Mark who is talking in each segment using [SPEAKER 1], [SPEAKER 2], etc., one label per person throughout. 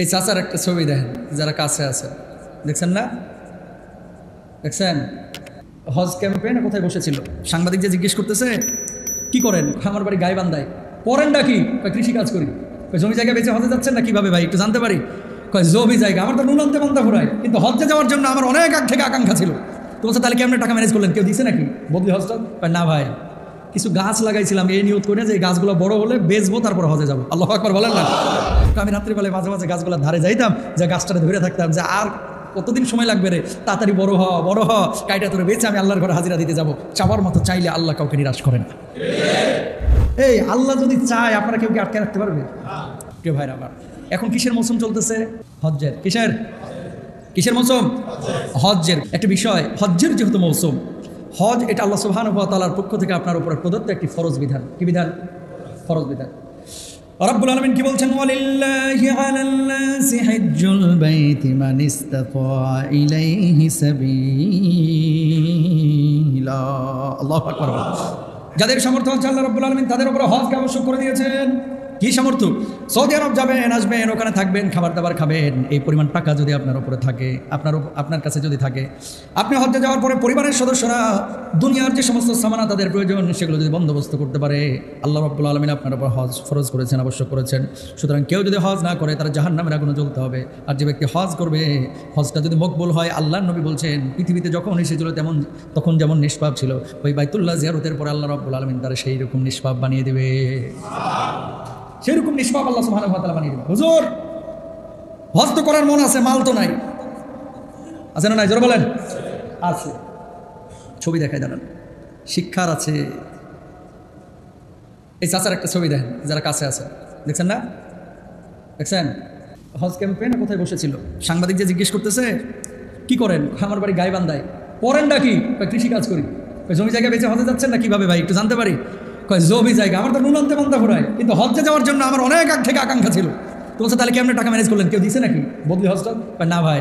[SPEAKER 1] এই চাচার একটা ছবি দেখেন, যারা কাছে আছে দেখছেন না? দেখছেন হজ ক্যাম্পে না কোথায় বসেছিল, সাংবাদিক যে জিজ্ঞেস করতেছে কি করেন, আমার বাড়ি গাইবান্ধায়। পড়েন ডাকি, কৃষি কাজ করি। জমি জায়গা বেঁচে হজে যাচ্ছেন না কিভাবে ভাই, একটু জানতে পারি? জমি জায়গা আমার তো নুনান্তে বান্ধা ঘুরায়, কিন্তু হজে যাওয়ার জন্য আমার অনেক আগ থেকে আকাঙ্ক্ষা ছিল। তো বলছে তাহলে কেমন টাকা ম্যানেজ করলেন, কেউ দিছে নাকি বদলি হজটা? না ভাই, কিছু গাছ লাগাইছিলাম এই নিয়ত করে যে এই গাছগুলো বড় হলে বেচবো, তারপর হজে যাবো। আল্লাহু আকবার বলেন না? আমি রাত্রিবেলায় মাঝে মাঝে গাছগুলোর ধারে যাইতাম, যে গাছটারে ধরে থাকতাম যে আর কতদিন সময় লাগবে রে, তাড়াতাড়ি বড় হ কাইটা তোরে বেঁচে আমি আল্লাহর ঘরে হাজিরা দিতে যাবো। চাওয়ার মতো চাইলে আল্লাহ কাউকে নিরাশ করে না। এই আল্লাহ যদি চায় আপনারা কেউ কি আটকে রাখতে পারবে? প্রিয় ভাইরা আমার, এখন কিসের মৌসুম চলতেছে? হজ্জের। কিসের মৌসুম? হজ্জের। একটা বিষয়, হজ্জের যেহেতু মৌসুম, হজ এটা আল্লাহ সুবহানাহু ওয়া তাআলার পক্ষ থেকে আপনার উপরে প্রদত্ত একটি ফরজ বিধান। কি বিধান? ফরজ বিধান। রব্বুল আলামিন কি বলছেন? ওয়ালিল্লাহি আলান নাসি হজ্জুল বাইতি মান ইসতাতা ইলাইহি সাবিলা। আল্লাহু আকবার। যাদের সামর্থ্য আছে আল্লাহ রাব্বুল আলামিন তাদের উপর হজকে আবশ্যক করে দিয়েছেন। কি সামর্থ্য? সৌদি আরব যাবেন, আসবেন, ওখানে থাকবেন, খাবার দাবার খাবেন, এই পরিমাণ টাকা যদি আপনার উপরে থাকে, আপনার কাছে যদি থাকে, আপনি হজ্জে যাওয়ার পরে পরিবারের সদস্যরা দুনিয়ার যে সমস্ত সামানা তাদের প্রয়োজন সেগুলো যদি বন্দোবস্ত করতে পারে, আল্লাহ রাব্বুল আলামিন আপনার উপর হজ ফরজ করেছেন, আবশ্যক করেছেন। সুতরাং কেউ যদি হজ না করে তারা জাহান্নামের আগুনে জ্বলতে হবে। আর যে ব্যক্তি হজ করবে, হজটা যদি মকবুল হয়, আল্লাহর নবী বলছেন পৃথিবীতে যখন এসেছিল তখন যেমন নিষ্পাপ ছিল, ওই বাইতুল্লাহ জিয়ারতের পরে আল্লাহ রাব্বুল আলামিন তারা সেই রকম নিষ্পাপ বানিয়ে দেবে। সেরকম নিষ্পাপ আল্লাহ সুবহানাহু ওয়া তাআলা বানিয়ে দেবে। হুজুর হজ তো করার মন আছে, মাল তো নাই। আছে না নাই? জোরে বলেন। আছে। ছবি দেখায় দাঁড়ান, শিক্ষার আছে। এই চাচার একটা ছবি দেখেন, যারা কাছে আছে দেখছেন না? দেখছেন হজ ক্যাম্পে না কোথায় বসেছিল, সাংবাদিক যে জিজ্ঞেস করতেছে কি করেন, আমার বাড়ি গাইবান্ধায়। পড়েন ডাকি, কৃষি কাজ করি। জমি জায়গা বেঁচে হজে যাচ্ছেন না কিভাবে ভাই, একটু জানতে পারি? জমি জায়গা আমার তো নুনান্তে বান্ধা ঘুরায়, কিন্তু হজ্জে যাওয়ার জন্য আমার অনেক আগ থেকে আকাঙ্ক্ষা ছিল। তো বলছে তাহলে কেমন টাকা ম্যানেজ করলেন, কেউ দিছে নাকি বদলি হজটা? না ভাই,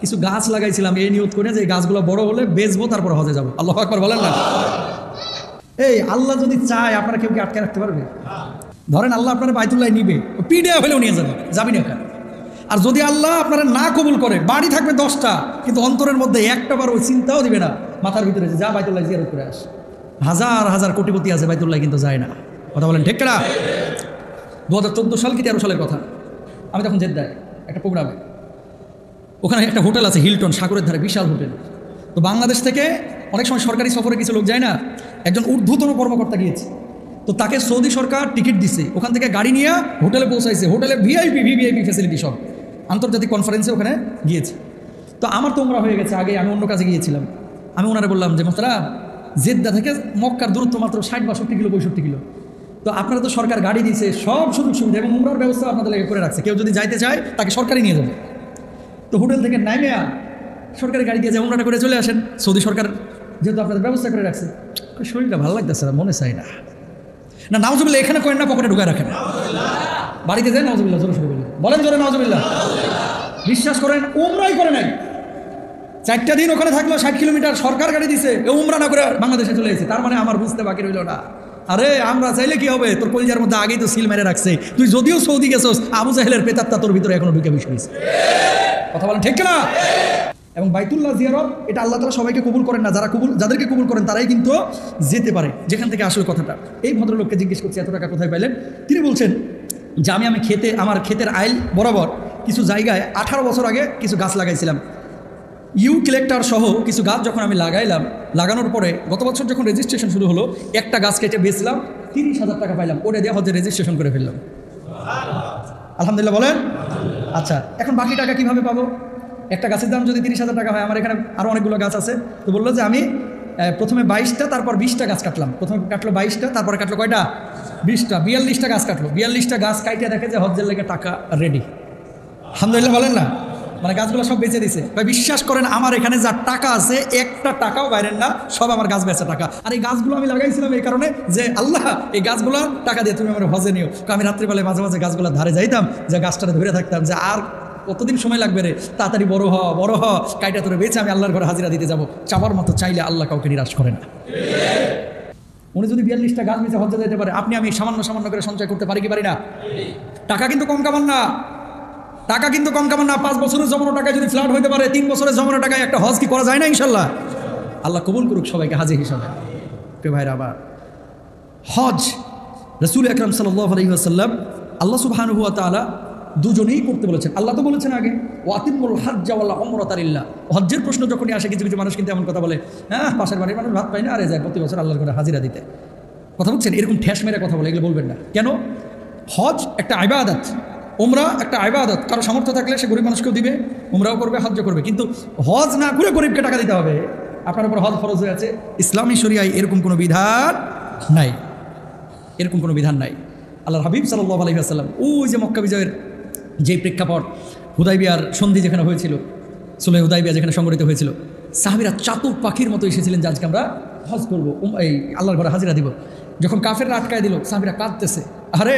[SPEAKER 1] কিছু গাছ লাগাইছিলাম এই নিয়ত করে যে এই গাছগুলো বড় হলে বেচবো, তারপর হজে যাবো। আল্লাহু আকবার বলেন না? এই আল্লাহ যদি চায় আপনারা কেউ কি আটকে রাখতে পারবে? ধরেন আল্লাহ আপনারা বাইতুল্লাহ নিবে, পিডিয়া হলেও নিয়ে যাবি না। আর যদি আল্লাহ আপনারা না কবুল করে, বাড়ি থাকবে 10টা, কিন্তু অন্তরের মধ্যে একটা বার ওই চিন্তাও দিবে না মাথার ভিতরে যে যা বাইতুল্লাহ জিয়ারত করে আস। হাজার হাজার কোটিপতি আছে বাইতুল্লাহ, কিন্তু যায় না। কথা বলেন ঠিক না? 2014 সাল কি 13 সালের কথা, আমি তখন জেদ্দায় একটা প্রোগ্রামে, ওখানে একটা হোটেল আছে হিলটন, সাগরের ধারে, বিশাল হোটেল। তো বাংলাদেশ থেকে অনেক সময় সরকারি সফরে কিছু লোক যায় না, একজন ঊর্ধ্বতন কর্মকর্তা গিয়েছে। তো তাকে সৌদি সরকার টিকিট দিছে, ওখান থেকে গাড়ি নিয়ে হোটেলে পৌঁছাইছে। হোটেলে ভিআইপি ফ্যাসিলিটি সব, আন্তর্জাতিক কনফারেন্সে ওখানে গিয়েছে। তো আমার তো উমরা হয়ে গেছে আগে, আমি অন্য কাজে গিয়েছিলাম। আমি ওনারে বললাম যে মোহতারাম, জেদ্দা থেকে মক্কার দূরত্ব মাত্র 60-62 কিলো 65 কিলো। তো আপনারা তো সরকার গাড়ি দিয়েছে, সব সুযোগ সুবিধা এবং উমরার ব্যবস্থা আপনাদের লেগে করে রাখছে, কেউ যদি যাইতে চায় তাকে সরকারি নিয়ে যাবে। তো হোটেল থেকে নাইমে সরকারি গাড়ি দিয়ে যে উমরাটা করে চলে আসেন, সৌদি সরকার যেহেতু আপনাদের ব্যবস্থা করে রাখছে। শরীরটা ভালো লাগতেছে না, মনে চাই না। নাউজুবিল্লাহ এখানে করেন না, পকেটে ঢুকায় রাখেন। বাড়িতে যায় নাউজুবিল্লাহ, জোরে বলেন জোরে নাউজুবিল্লাহ। বিশ্বাস করেন উমরাই করে নাই, 4টা দিন ওখানে থাকলো, 60 কিলোমিটার সরকার গাড়ি দিছে, উমরা না করে বাংলাদেশে চলে এসেছে। তার মানে আমার বুঝতে বাকি রইল না। আরে আমরা চাইলে কি হবে, তোর কলিজার মধ্যে আগেই তো সিল মেরে রাখছে। তুই যদিও সৌদি গেছোস, আবু জাহেলের প্রেতাত্মা তোর ভিতরে এখনো ঢুকে বসে রয়েছে। কথা বলেন ঠিক না? এবং বাইতুল্লাহ জিয়ারত এটা আল্লাহ তাআলা সবাইকে কবুল করেন না, যাদেরকে কবুল করেন তারাই কিন্তু যেতে পারে। যেখান থেকে আসলে কথাটা, এই ভদ্রলোককে জিজ্ঞেস করছি এত টাকা কোথায় পাইলেন? তিনি বলছেন যে আমি আমার ক্ষেতের আইল বরাবর কিছু জায়গায় 18 বছর আগে কিছু গাছ লাগাইছিলাম। কালেক্টর সহ কিছু গাছ যখন আমি লাগানোর পরে গত বছর যখন রেজিস্ট্রেশন শুরু হলো, একটা গাছ কেটে বেচলাম, 30,000 টাকা পাইলাম। ওটা দিয়ে হজের রেজিস্ট্রেশন করে ফেললাম। আলহামদুলিল্লাহ বলেন। আচ্ছা, এখন বাকি টাকা কিভাবে পাবো? একটা গাছের দাম যদি 30,000 টাকা হয়, আমার এখানে আরও অনেকগুলো গাছ আছে। তো বললো যে আমি প্রথমে 22টা তারপর 20টা গাছ কাটলাম। প্রথমে কাটলো 22টা, তারপরে কাটলো কয়টা? 20টা, 42টা গাছ কাটলো। 42টা গাছ কাইটে দেখে যে হজ্জের লেগে টাকা রেডি। আলহামদুলিল্লাহ বলেন না? মানে গাছগুলো সব বেঁচে দিছে। ভাই বিশ্বাস করেন আমার এখানে যা টাকা আছে একটা টাকাও বাইরের না, সব আমার গাছ বেচা টাকা। আর এই গাছগুলো আমি লাগাইছিলাম এই কারণে যে আল্লাহ এই গাছগুলো টাকা দিয়ে তুমি আমার হজে নিও। আমি রাত্রিবেলায় মাঝে মাঝে গাছগুলো ধারে যাইতাম, যে গাছটারে ধরে থাকতাম যে আর কতদিন সময় লাগবে রে, তাড়াতাড়ি বড় হ কাইটা তোরে বেঁচে আমি আল্লাহর ঘরে হাজিরা দিতে যাবো। চাওয়ার মতো চাইলে আল্লাহ কাউকে নিরাশ করে না। উনি যদি 42টা গাছ বেঁচে হজ্জে যেতে পারে, আপনি আমি সামান্য করে সঞ্চয় করতে পারি কি পারি না? টাকা কিন্তু কম কামান না। টাকা কিন্তু কম কামান না। 5 বছরের জমানো টাকায় যদি ফ্ল্যাট হইতে পারে, 3 বছরের জমানো টাকায় একটা হজ কি করা যায় না ইনশাল্লাহ? আল্লাহ কবুল করুক সবাইকে হাজি হিসাবে। প্রিয় ভাইরা, আবার হজ রাসূল আকরাম সাল্লাল্লাহু আলাইহি ওয়াসাল্লাম আল্লাহ সুবহানাহু ওয়া তাআলা দুজনেই করতে বলেছেন। আল্লাহ তো বলেছেন আগে ওয়াতিমুল হাজ্জা ওয়াল উমরাতা লিল্লাহ। হজ্জের প্রশ্ন যখনই আসে কিছু কিছু মানুষ কিন্তু এমন কথা বলে, হ্যাঁ পাশের বাড়ির মানুষ ভাত পায় না, আরে যায় প্রতি বছর আল্লাহর ঘরে হাজিরা দিতে। কথা বলছেন, এরকম ঠেস মেরে কথা বলে এগুলো বলবেন না। কেন? হজ একটা ইবাদত, উমরা একটা ইবাদত। কারো সামর্থ্য থাকলে সে গরিব মানুষকেও দিবে, উমরাও করবে, হজ্জও করবে। কিন্তু হজ না করে গরিবকে টাকা দিতে হবে, আপনার উপর হজ ফরজ হয়ে আছে। ইসলামী শরিয়ায় এরকম কোনো বিধান নাই, এরকম কোনো বিধান নাই। আল্লাহর হাবিব সাল্লাল্লাহু আলাইহি ওয়াসাল্লাম ওই যে মক্কা বিজয়ের যে প্রেক্ষাপট, হুদাইবিয়ার সন্ধি যেখানে হয়েছিল, সুলহ হুদাইবিয়া যেখানে সংগঠিত হয়েছিল, সাহাবীরা চাতক পাখির মতো এসেছিলেন যে আজকে আমরা হজ করবো, এই আল্লাহর ঘরে হাজিরা দিব। যখন কাফেররা আটকায় দিল, সাহাবীরা কাঁদতেছে। আরে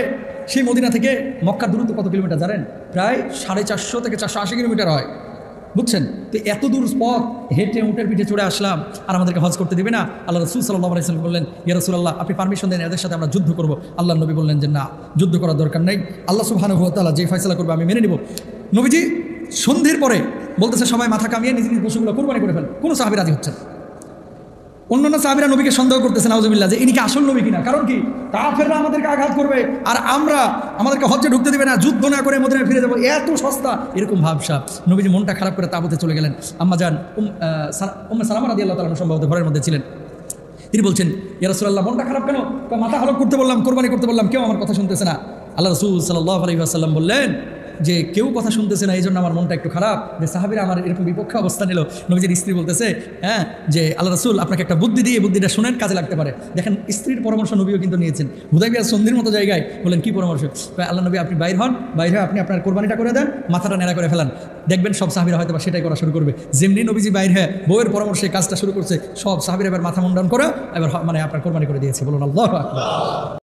[SPEAKER 1] সেই মদিনা থেকে মক্কার দূরত্ব কত কিলোমিটার জানেন? প্রায় 450 থেকে 480 কিলোমিটার হয়, বুঝছেন? তো এত দূর পথ হেঁটে উটের পিঠে চড়ে আসলাম, আর আমাদেরকে হজ করতে দিবে না? আল্লাহ রাসূল সাল্লাল্লাহু আলাইহি ওয়াসাল্লাম বললেন, ইয়া রাসূলুল্লাহ, আপনি পারমিশন দেন, এদের সাথে আমরা যুদ্ধ করব। আল্লাহর নবী বললেন যে না, যুদ্ধ করার দরকার নেই, আল্লাহ সুবহানাহু ওয়া তাআলা যে ফয়সালা করবে আমি মেনে নিব। নবীজি সন্ধির পরে বলতেছে সবাই মাথা কামিয়ে নিজ নিজ পশুগুলো কুরবানি করে ফেল। কোনো সাহাবী রাজি হচ্ছেন। অন্যান্য সাহাবীরা নবীকে সন্দেহ করতেছে নাউজুবিল্লাহ যে ইনি কি আসল নবী কিনা। কারণ কি, কাফেররা আমাদেরকে আঘাত করবে আর আমাদেরকে হজ্জে ঢুকতে দিবে না, যুদ্ধ না করে মদিনায় ফিরে যাবো, এত সস্তা, এরকম ভাবসাব। নবীজি মনটা খারাপ করে তাবুতে চলে গেলেন। আম্মা জান উম্মে সালামা রাদিয়াল্লাহু তাআলা সম্ভবত ঘরের মধ্যে ছিলেন। তিনি বলছেন, ইয়া রাসূলুল্লাহ, মনটা খারাপ কেন? মাথা হলক করতে বললাম, কোরবানি করতে বললাম, কেউ আমার কথা শুনতেছে না। আল্লাহ রাসূল সাল্লাল্লাহু আলাইহি ওয়াসাল্লাম বললেন যে কেউ কথা শুনতেছে না, এই জন্য আমার মনটা একটু খারাপ যে সাহাবীরা আমার এরকম বিপক্ষে অবস্থান নিল। নবীজির স্ত্রী বলতেছে, হ্যাঁ, যে আল্লাহ রাসূল আপনাকে একটা বুদ্ধি দিয়ে বুদ্ধিটা শুনেন, কাজে লাগতে পারে। দেখেন স্ত্রীর পরামর্শ নবীও কিন্তু নিয়েছেন। হুদাইবিয়া সন্ধির মতো জায়গায় বলেন কি পরামর্শ? আল্লাহ নবী, আপনি বাইর হন, বাইরে আপনি আপনার কোরবানিটা করে দেন, মাথাটা নেড়া করে ফেলান, দেখবেন সব সাহাবীরা হয়তো বা সেটাই করা শুরু করবে। যেমনি নবীজি বাইর হয়ে বউয়ের পরামর্শে কাজটা শুরু করছে, সব সাহাবীরা এবার মাথা মুন্ডন করে এবার মানে আপনার কোরবানি করে দিয়েছে। বলুন আল্লাহু আকবার।